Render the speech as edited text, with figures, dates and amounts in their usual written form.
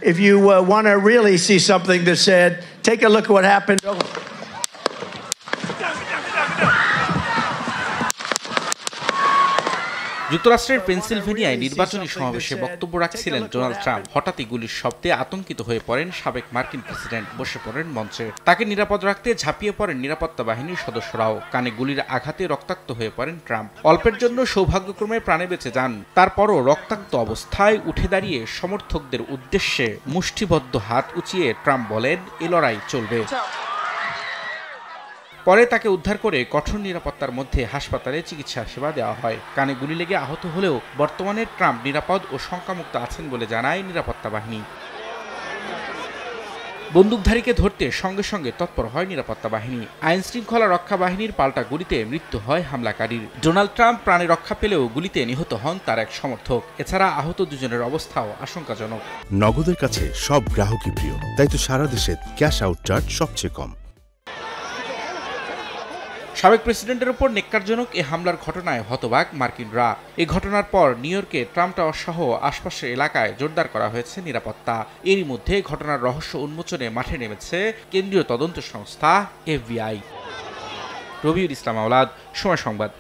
If you want to really see something that said, take a look at what happened. যুক্তরাষ্ট্রের পেনসিলভেনিয়ায় নির্বাচনী সমাবেশে বক্তব্য রাখছিলেন Donald Trump. হঠাৎই গুলির শব্দে আতঙ্কিত হয়ে পড়েন সাবেক মার্কিন প্রেসিডেন্ট, বসে পড়েন মঞ্চে। তাকে নিরাপদ রাখতে ঝাঁপিয়ে পড়েন নিরাপত্তা বাহিনীর সদস্যরাও। কানে গুলির আঘাতে রক্তাক্ত হয়ে পড়েন ট্রাম্প। অল্পের জন্য সৌভাগ্যক্রমে প্রাণে বেঁচে যান। তারপরও রক্তাক্ত অবস্থায় উঠে দাঁড়িয়ে সমর্থকদের উদ্দেশ্যে মুষ্টিবদ্ধ হাত উঁচিয়ে ট্রাম্প বলেন, এ লড়াই চলবে। পরে তাকে উদ্ধার করে কঠোর নিরাপত্তার মধ্যে হাসপাতালে চিকিৎসা সেবা দেওয়া হয়। কানে গুলি লেগে আহত হলেও বর্তমানে ট্রাম্প নিরাপদ ও শঙ্কামুক্ত আছেন বলে জানায় নিরাপত্তা বাহিনী। বন্দুকধারীকে ধরতে সঙ্গে সঙ্গে তৎপর হয় নিরাপত্তা বাহিনী। আইন শৃঙ্খলা রক্ষা বাহিনীর পাল্টা গুলিতে মৃত্যু হয় হামলাকারীর। ডোনাল্ড ট্রাম্প প্রাণে রক্ষা পেলেও গুলিতে নিহত হন তার এক সমর্থক। এছাড়া আহত দুজনের অবস্থাও আশঙ্কাজনক। নগদের কাছে সব গ্রাহকই প্রিয়, তাই তো সারা দেশে ক্যাশ আউট চার্জ সবচেয়ে কম। সাবেক প্রেসিডেন্টের ওপর নেক্কারজনক এ হামলার ঘটনায় হতবাক মার্কিনরা। এই ঘটনার পর নিউ ইয়র্কে ট্রাম্প টাওয়ার সহ আশপাশের এলাকায় জোরদার করা হয়েছে নিরাপত্তা। এরই মধ্যে ঘটনার রহস্য উন্মোচনে মাঠে নেমেছে কেন্দ্রীয় তদন্ত সংস্থা FBI। রবিউল ইসলাম আওলাদ, সময় সংবাদ।